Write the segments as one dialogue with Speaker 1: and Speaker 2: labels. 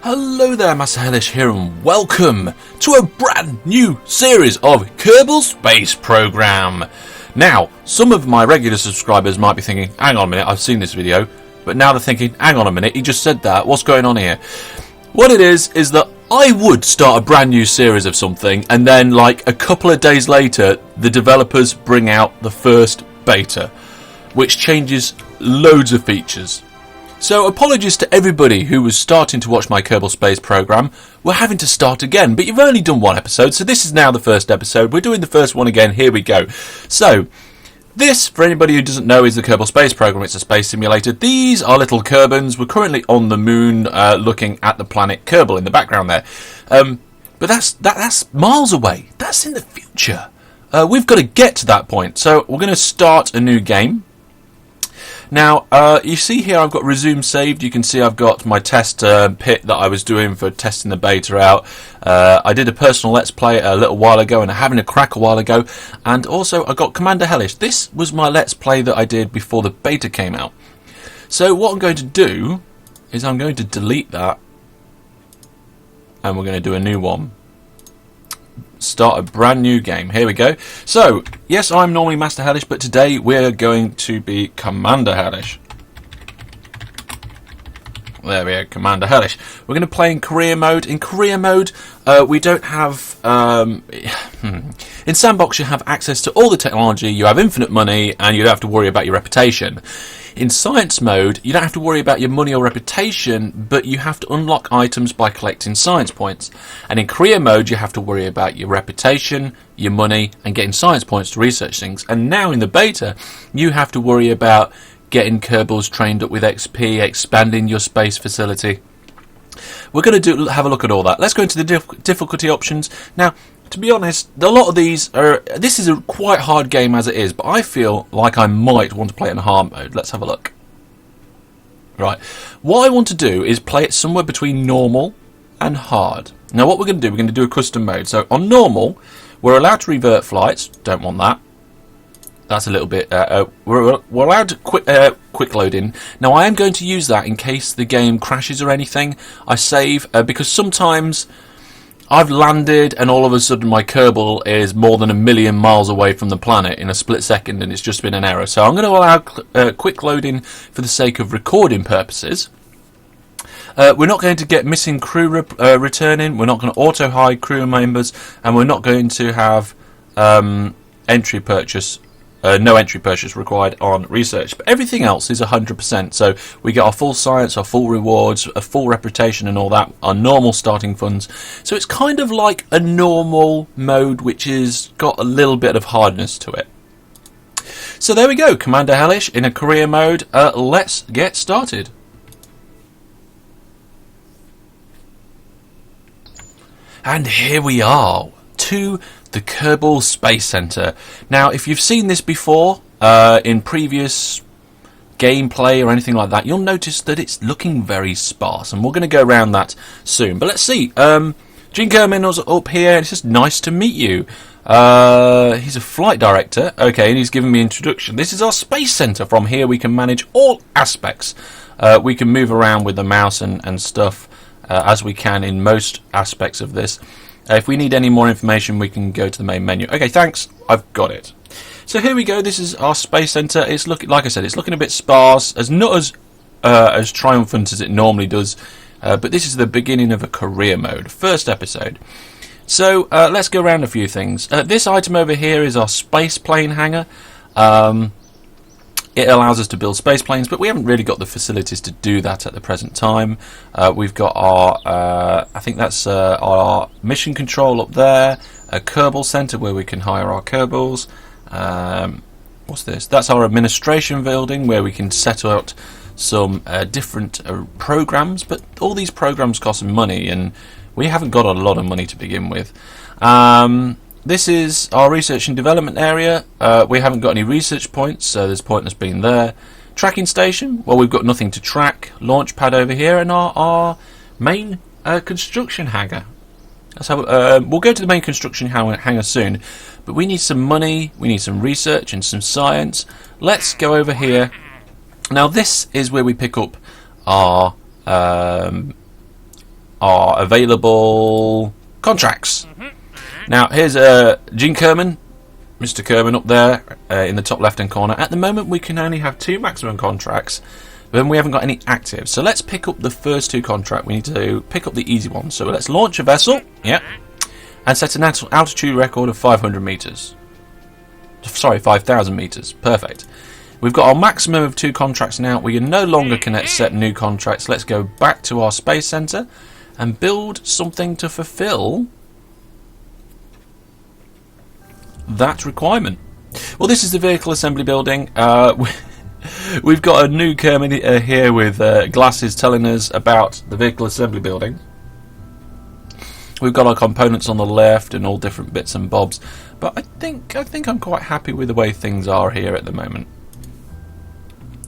Speaker 1: Hello there, Master Hellish here, and welcome to a brand new series of Kerbal Space Program. Now, some of my regular subscribers might be thinking, hang on a minute, I've seen this video, but now they're thinking, hang on a minute, he just said that, what's going on here? What it is that I would start a brand new series of something, and then like a couple of days later, the developers bring out the first beta, which changes loads of features. So apologies to everybody who was starting to watch my Kerbal Space program. We're having to start again, but you've only done one episode, so this is now the first episode. We're doing the first one again. Here we go. So this, for anybody who doesn't know, is the Kerbal Space program. It's a space simulator. These are little Kerbins. We're currently on the moon, looking at the planet Kerbal in the background there. But that's miles away. That's in the future. We've got to get to that point. So we're going to start a new game. Now, you see here I've got resume saved. You can see I've got my test pit that I was doing for testing the beta out. I did a personal let's play a little while ago and having a crack a while ago. And also I got Commander Hellish. This was my let's play that I did before the beta came out. So what I'm going to do is I'm going to delete that. And we're going to do a new one. Start a brand new game. Here we go. So, yes, I'm normally Master Hellish, but today we're going to be Commander Hellish. There we go, Commander Hellish. We're going to play in career mode. In career mode, we don't have... In Sandbox, you have access to all the technology, you have infinite money, and you don't have to worry about your reputation. In Science mode, you don't have to worry about your money or reputation, but you have to unlock items by collecting science points. And in career mode, you have to worry about your reputation, your money, and getting science points to research things. And now in the beta, you have to worry about getting Kerbals trained up with XP, expanding your space facility. We're going to have a look at all that. Let's go into the difficulty options. Now, to be honest, a lot of these are... This is a quite hard game as it is, but I feel like I might want to play it in hard mode. Let's have a look. Right. What I want to do is play it somewhere between normal and hard. Now, what we're going to do, we're going to do a custom mode. So, on normal, we're allowed to revert flights. Don't want that. That's a little bit... we're allowed to quick loading. Now, I am going to use that in case the game crashes or anything. I save, because sometimes... I've landed and all of a sudden my Kerbal is more than 1 million miles away from the planet in a split second and it's just been an error. So I'm going to allow quick loading for the sake of recording purposes. We're not going to get missing crew returning. We're not going to auto-hide crew members. And we're not going to have entry purchase. No entry purchase required on research, but everything else is 100%. So we get our full science, our full rewards, a full reputation and all that, our normal starting funds. So it's kind of like a normal mode which has got a little bit of hardness to it. So there we go, Commander Hellish in a career mode. Let's get started. And here we are, to the Kerbal Space Center. Now, if you've seen this before, in previous gameplay or anything like that, you'll notice that it's looking very sparse, and we're going to go around that soon. But let's see. Gene Kerbin was up here, and it's just nice to meet you. He's a flight director. Okay, and he's giving me introduction. This is our Space Center. From here, we can manage all aspects. We can move around with the mouse and stuff, as we can in most aspects of this. If we need any more information, we can go to the main menu. Okay, thanks. I've got it. So here we go. This is our space center. It's looking, like I said, it's looking a bit sparse, not as triumphant as it normally does. But this is the beginning of a career mode, first episode. So let's go around a few things. This item over here is our space plane hangar. It allows us to build space planes, but we haven't really got the facilities to do that at the present time. We've got our, I think that's our mission control up there, a Kerbal Center where we can hire our Kerbals. What's this? That's our administration building where we can set out some different programs, but all these programs cost money, and we haven't got a lot of money to begin with. This is our research and development area. We haven't got any research points, so there's pointless being there. Tracking station, well, we've got nothing to track. Launch pad over here, and our main construction hangar. We'll go to the main construction hangar soon, but we need some money, we need some research and some science. Let's go over here. Now this is where we pick up our our available contracts. Now, here's Gene Kerbin, Mr. Kerbin up there in the top left-hand corner. At the moment, we can only have 2 maximum contracts, but then we haven't got any active. So let's pick up the first 2 contracts. We need to pick up the easy one. So let's launch a vessel, and set an altitude record of 500 meters. Sorry, 5,000 meters. Perfect. We've got our maximum of 2 contracts now. We can no longer set new contracts. Let's go back to our space center and build something to fulfill that requirement. Well, this is the vehicle assembly building. We've got a new Kerbin here with glasses telling us about the vehicle assembly building. We've got our components on the left and all different bits and bobs, but I think I'm quite happy with the way things are here at the moment.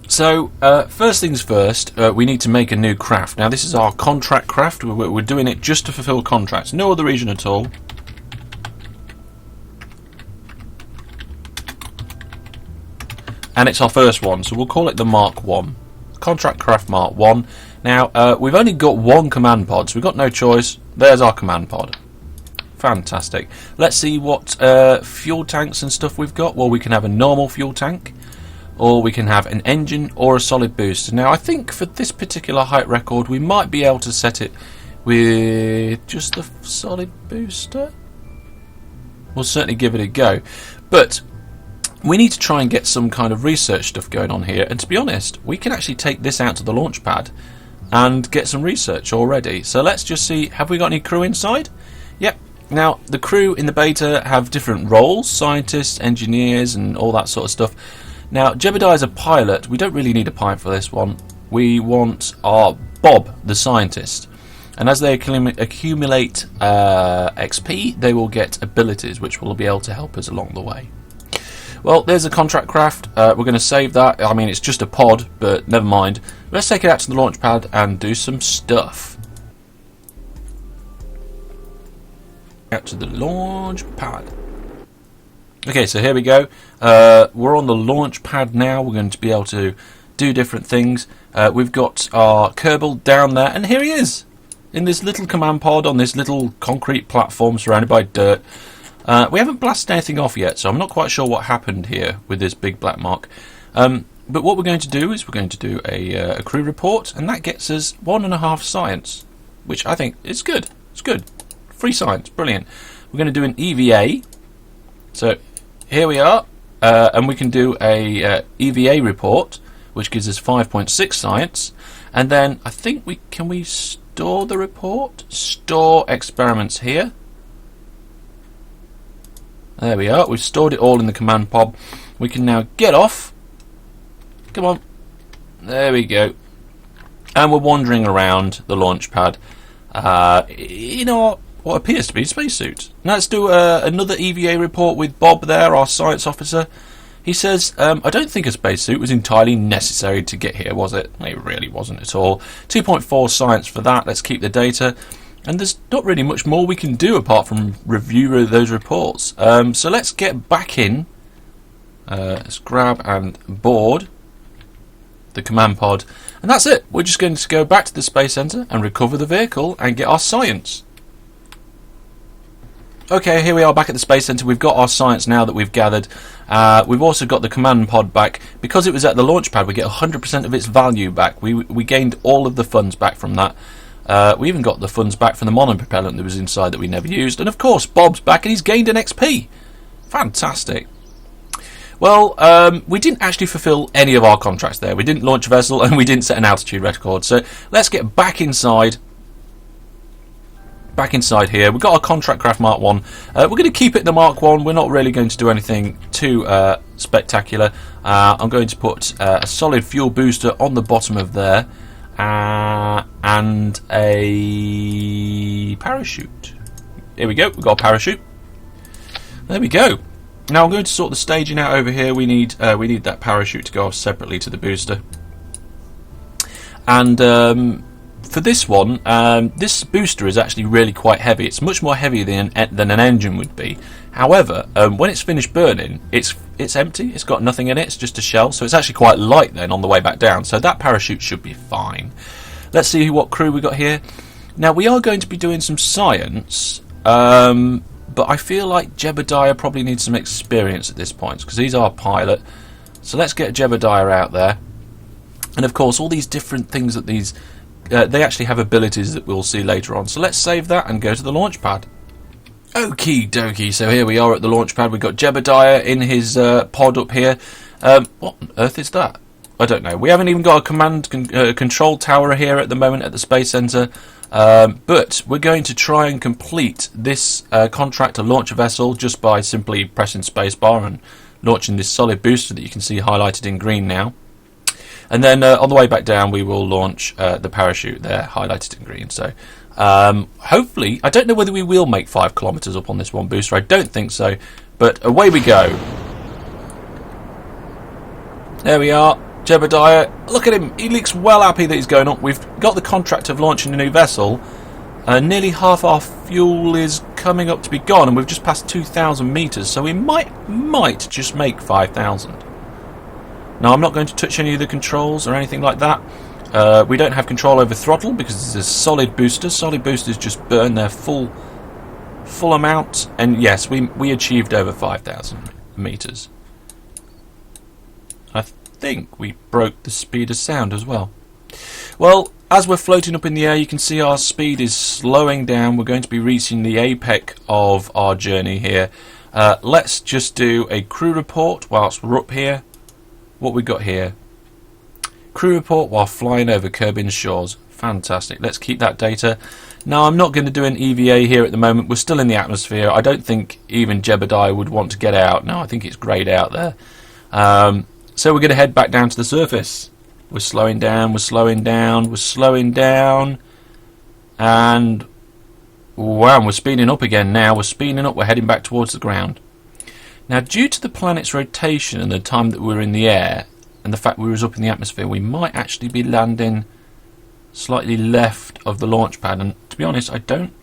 Speaker 1: So first things first, we need to make a new craft. Now this is our contract craft. We're doing it just to fulfill contracts, no other reason at all. And it's our first one, so we'll call it the Mark 1. Contract Craft Mark 1. Now, we've only got 1 command pod, so we've got no choice. There's our command pod. Fantastic. Let's see what fuel tanks and stuff we've got. Well, we can have a normal fuel tank, or we can have an engine or a solid booster. Now, I think for this particular height record, we might be able to set it with just the solid booster. We'll certainly give it a go. But we need to try and get some kind of research stuff going on here, and to be honest, we can actually take this out to the launch pad and get some research already. So let's just see, have we got any crew inside? Yep. Now, the crew in the beta have different roles, scientists, engineers, and all that sort of stuff. Now, Jebediah is a pilot. We don't really need a pilot for this one. We want our Bob, the scientist. And as they accumulate XP, they will get abilities, which will be able to help us along the way. Well, there's a contract craft. We're going to save that. I mean, it's just a pod, but never mind. Let's take it out to the launch pad and do some stuff. Out to the launch pad. Okay, so here we go. We're on the launch pad now. We're going to be able to do different things. We've got our Kerbal down there, and here he is in this little command pod on this little concrete platform surrounded by dirt. We haven't blasted anything off yet, so I'm not quite sure what happened here with this big black mark. But what we're going to do is we're going to do a crew report, and that gets us 1.5 science, which I think is good. It's good. Free science, brilliant. We're going to do an EVA. So here we are, and we can do a EVA report, which gives us 5.6 science. And then I think can we store the report? Store experiments here. There we are. We've stored it all in the command pod. We can now get off. Come on. There we go. And we're wandering around the launch pad. You know what appears to be a spacesuit. Now let's do another EVA report with Bob there, our science officer. He says, I don't think a spacesuit was entirely necessary to get here, was it? It really wasn't at all. 2.4 science for that. Let's keep the data. And there's not really much more we can do apart from review those reports. So let's get back in. Let's grab and board the command pod. And that's it. We're just going to go back to the Space Center and recover the vehicle and get our science. Okay, here we are back at the Space Center. We've got our science now that we've gathered. We've also got the command pod back. Because it was at the launch pad, we get 100% of its value back. We gained all of the funds back from that. We even got the funds back from the monopropellant that was inside that we never used. And of course, Bob's back and he's gained an XP. Fantastic. Well, we didn't actually fulfill any of our contracts there. We didn't launch a vessel and we didn't set an altitude record. So let's get back inside. Back inside here. We've got our contract craft Mark 1. We're going to keep it the Mark 1. We're not really going to do anything too spectacular. I'm going to put a solid fuel booster on the bottom of there. And a parachute. Here we go. We've got a parachute. There we go. Now I'm going to sort the staging out over here. We need that parachute to go off separately to the booster. And for this one, this booster is actually really quite heavy. It's much more heavy than an engine would be. However, when it's finished burning, it's empty. It's got nothing in it. It's just a shell. So it's actually quite light then on the way back down. So that parachute should be fine. Let's see what crew we got here. Now, we are going to be doing some science, but I feel like Jebediah probably needs some experience at this point, because he's our pilot. So let's get Jebediah out there. And of course, all these different things that these... they actually have abilities that we'll see later on. So let's save that and go to the launch pad. Okie dokie, so here we are at the launch pad. We've got Jebediah in his pod up here. What on earth is that? I don't know. We haven't even got a command control tower here at the moment at the Space Centre. But we're going to try and complete this contract to launch a vessel just by simply pressing spacebar and launching this solid booster that you can see highlighted in green now. And then on the way back down we will launch the parachute there, highlighted in green. So hopefully, I don't know whether we will make 5 kilometres up on this one booster. I don't think so. But away we go. There we are. Jebediah, look at him, he looks well happy that he's going up. We've got the contract of launching a new vessel. Nearly half our fuel is coming up to be gone, and we've just passed 2,000 metres, so we might just make 5,000. Now, I'm not going to touch any of the controls or anything like that. We don't have control over throttle because this is a solid booster. Solid boosters just burn their full amount, and yes, we achieved over 5,000 metres. I think we broke the speed of sound as well. Well, as we're floating up in the air, you can see our speed is slowing down. We're going to be reaching the apex of our journey here. Let's just do a crew report whilst we're up here. What we got here? Crew report while flying over Kerbin's shores. Fantastic. Let's keep that data. Now, I'm not going to do an EVA here at the moment. We're still in the atmosphere. I don't think even Jebediah would want to get out. No, I think it's greyed out there. So we're going to head back down to the surface. We're slowing down, we're slowing down, we're slowing down. And wow, we're speeding up again now. We're speeding up, we're heading back towards the ground. Now, due to the planet's rotation and the time that we're in the air, and the fact we were up in the atmosphere, we might actually be landing slightly left of the launch pad. And to be honest, I don't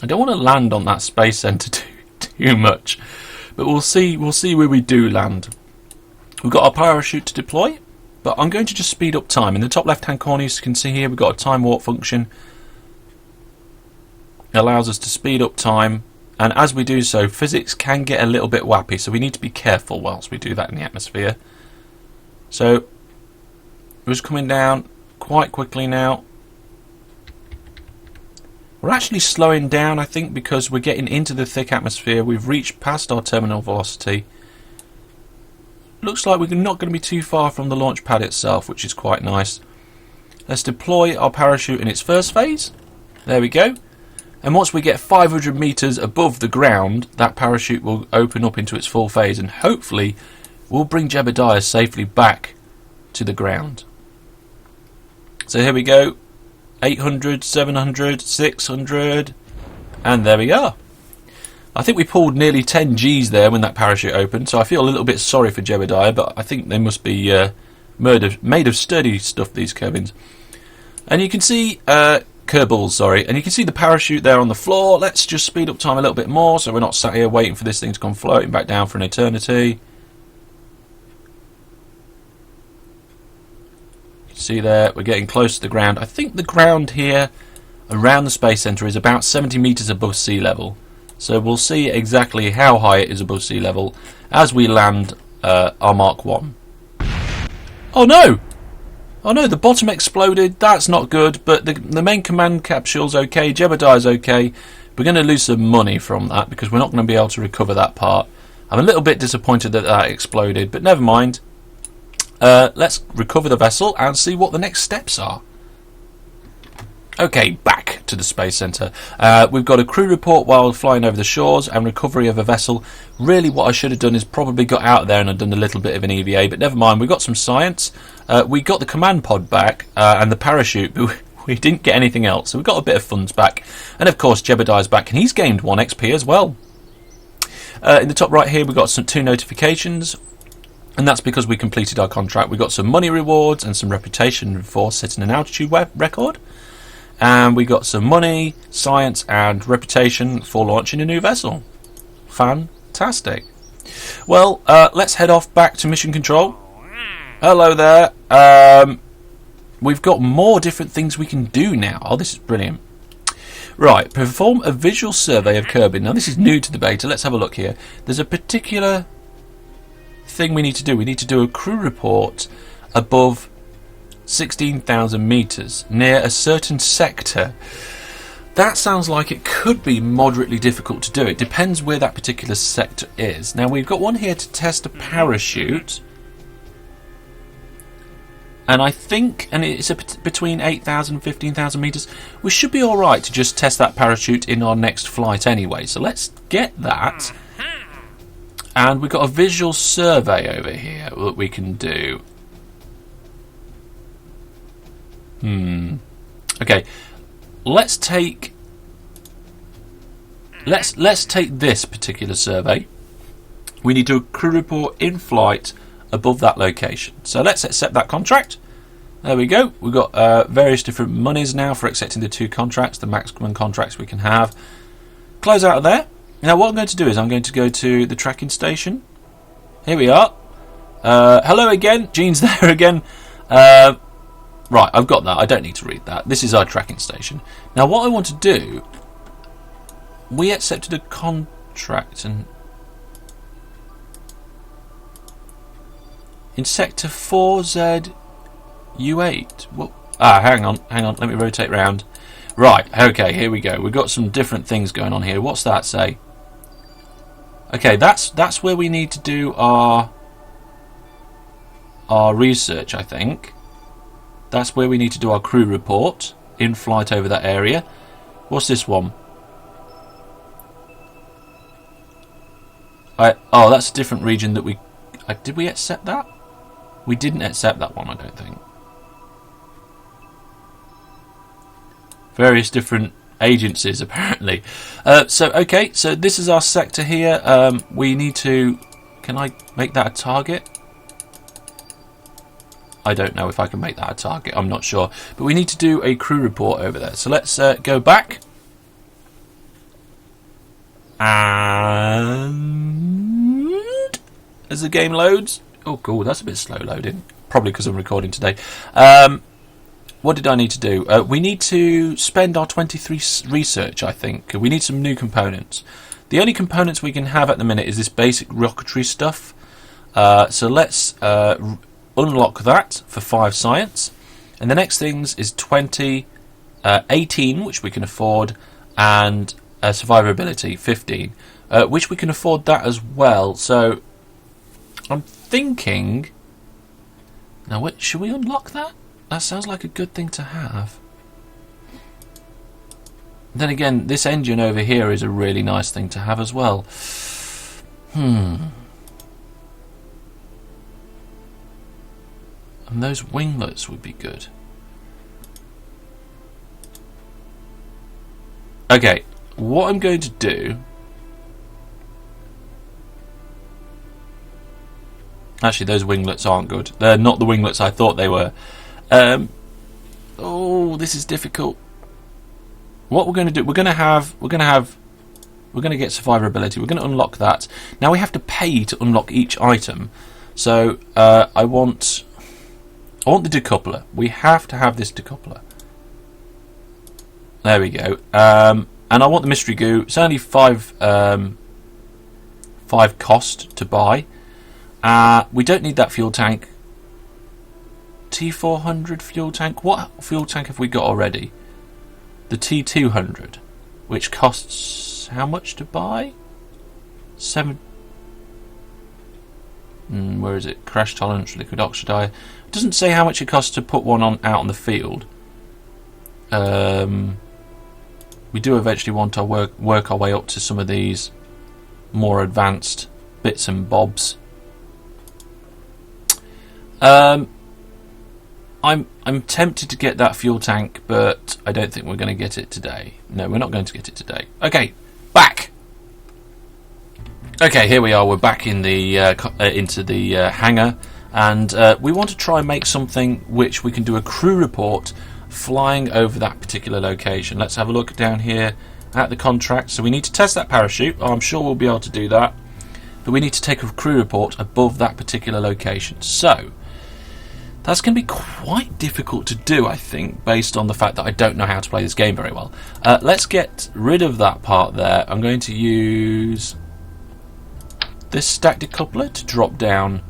Speaker 1: want to land on that space centre too much. But we'll see where we do land. We've got our parachute to deploy, but I'm going to just speed up time. In the top left hand corner you can see here we've got a time warp function. It allows us to speed up time, and as we do so physics can get a little bit wappy, so we need to be careful whilst we do that in the atmosphere. So we're just coming down quite quickly now. We're actually slowing down, I think, because we're getting into the thick atmosphere. We've reached past our terminal velocity. Looks like we're not going to be too far from the launch pad itself, which is quite nice. Let's deploy our parachute in its first phase. There we go. And once we get 500 metres above the ground, that parachute will open up into its full phase, and hopefully we'll bring Jebediah safely back to the ground. So here we go. 800, 700, 600, and there we are. I think we pulled nearly 10 Gs there when that parachute opened, so I feel a little bit sorry for Jebediah, but I think they must be made of sturdy stuff, these Kerbins. And you can see, Kerbals, sorry, and you can see the parachute there on the floor. Let's just speed up time a little bit more so we're not sat here waiting for this thing to come floating back down for an eternity. You can see there, we're getting close to the ground. I think the ground here around the Space Centre is about 70 metres above sea level. So we'll see exactly how high it is above sea level as we land our Mark 1. Oh no! Oh no, the bottom exploded. That's not good, but the main command capsule's okay. Jebediah's okay. We're going to lose some money from that because we're not going to be able to recover that part. I'm a little bit disappointed that that exploded, but never mind. Let's recover the vessel and see what the next steps are. Okay, back to the Space Centre. We've got a crew report while flying over the shores and recovery of a vessel. Really what I should have done is probably got out there and I've done a little bit of an EVA, but never mind, we've got some science. We got the command pod back and the parachute, but we didn't get anything else, so we got a bit of funds back. And of course Jebediah's back and he's gained 1 XP as well. In the top right here we've got 2 notifications, and that's because we completed our contract. We got some money rewards and some reputation for setting an altitude record. And we got some money, science and reputation for launching a new vessel. Fantastic. Well, let's head off back to mission control. Hello there. We've got more different things we can do now. Oh, this is brilliant. Right, perform a visual survey of Kerbin. Now this is new to the beta. Let's have a look here. There's a particular thing we need to do. We need to do a crew report above 16,000 meters near a certain sector. That sounds like it could be moderately difficult to do. It depends where that particular sector is. Now we've got one here to test a parachute. And I think, and it's between 8,000 and 15,000 meters. We should be all right to just test that parachute in our next flight anyway. So let's get that. And we've got a visual survey over here that we can do. Okay. Let's take this particular survey. We need to do a crew report in flight above that location. So let's accept that contract. There we go. We've got various different monies now for accepting the 2 contracts, the maximum contracts we can have. Close out of there. Now what I'm going to do is I'm going to go to the tracking station. Here we are. Hello again. Gene's there again. Right, I've got that. I don't need to read that. This is our tracking station. Now what I want to do, we accepted a contract and in sector 4Z U8. Well, hang on. Let me rotate round. Right, okay, here we go. We've got some different things going on here. What's that say? Okay, that's where we need to do our research, I think. That's where we need to do our crew report in flight over that area. What's this one? Oh, that's a different region that we... did we accept that? We didn't accept that one, I don't think. Various different agencies, apparently. Okay, so this is our sector here. We need to... Can I make that a target? I don't know if I can make that a target. I'm not sure. But we need to do a crew report over there. So let's go back. And as the game loads... Oh, cool. That's a bit slow loading. Probably because I'm recording today. What did I need to do? We need to spend our 23 research, I think. We need some new components. The only components we can have at the minute is this basic rocketry stuff. So let's unlock that for 5 science. And the next things is 20, 18, which we can afford, and survivability, 15, which we can afford that as well. So I'm thinking... Now, wait, should we unlock that? That sounds like a good thing to have. Then again, this engine over here is a really nice thing to have as well. And those winglets would be good. Okay, what I'm going to do... Actually, those winglets aren't good. They're not the winglets I thought they were. Oh, this is difficult. What we're going to do, we're going to get survivability. We're going to unlock that. Now we have to pay to unlock each item. So I want the decoupler. We have to have this decoupler. There we go. And I want the mystery goo. It's only 5 cost to buy. We don't need that fuel tank. T400 fuel tank. What fuel tank have we got already? The T200, which costs how much to buy? 7. Where is it? Crash tolerance, liquid oxide. It doesn't say how much it costs to put one on out on the field. We do eventually want to work our way up to some of these more advanced bits and bobs. I'm tempted to get that fuel tank, but I don't think we're going to get it today. No, we're not going to get it today. Okay, back. Okay, here we are. We're back in the into the hangar, and we want to try and make something which we can do a crew report flying over that particular location. Let's have a look down here at the contract. So we need to test that parachute. I'm sure we'll be able to do that, but we need to take a crew report above that particular location. So That's going to be quite difficult to do, I think, based on the fact that I don't know how to play this game very well. Let's get rid of that part there. I'm going to use this stack decoupler to drop down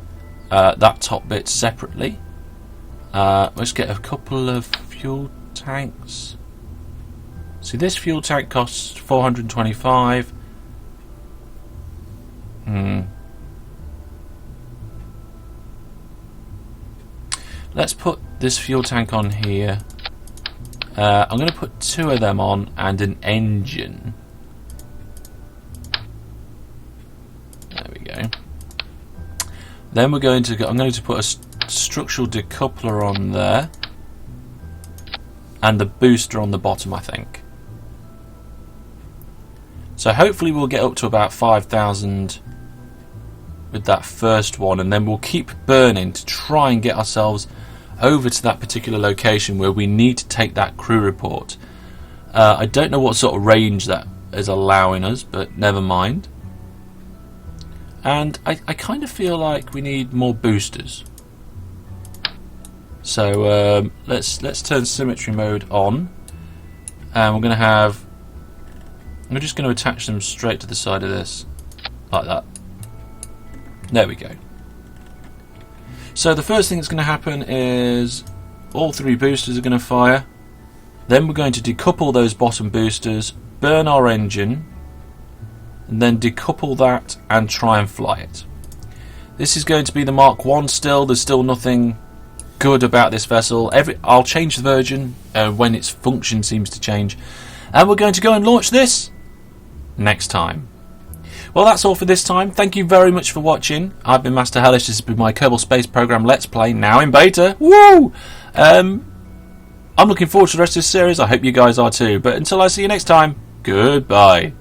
Speaker 1: that top bit separately. Let's get a couple of fuel tanks. See, this fuel tank costs 425. Let's put this fuel tank on here. I'm going to put 2 of them on and an engine. There we go. Then I'm going to put a structural decoupler on there and the booster on the bottom, I think. So hopefully we'll get up to about 5,000 with that first one, and then we'll keep burning to try and get ourselves over to that particular location where we need to take that crew report. I don't know what sort of range that is allowing us, but never mind. And I kind of feel like we need more boosters. So let's turn symmetry mode on, and we're just going to attach them straight to the side of this, like that. There we go. So the first thing that's going to happen is all 3 boosters are going to fire. Then we're going to decouple those bottom boosters, burn our engine, and then decouple that and try and fly it. This is going to be the Mark 1 still. There's still nothing good about this vessel. I'll change the version when its function seems to change. And we're going to go and launch this next time. Well, that's all for this time. Thank you very much for watching. I've been Master Hellish. This has been my Kerbal Space Program Let's Play, now in beta. Woo! I'm looking forward to the rest of this series. I hope you guys are too. But until I see you next time, goodbye.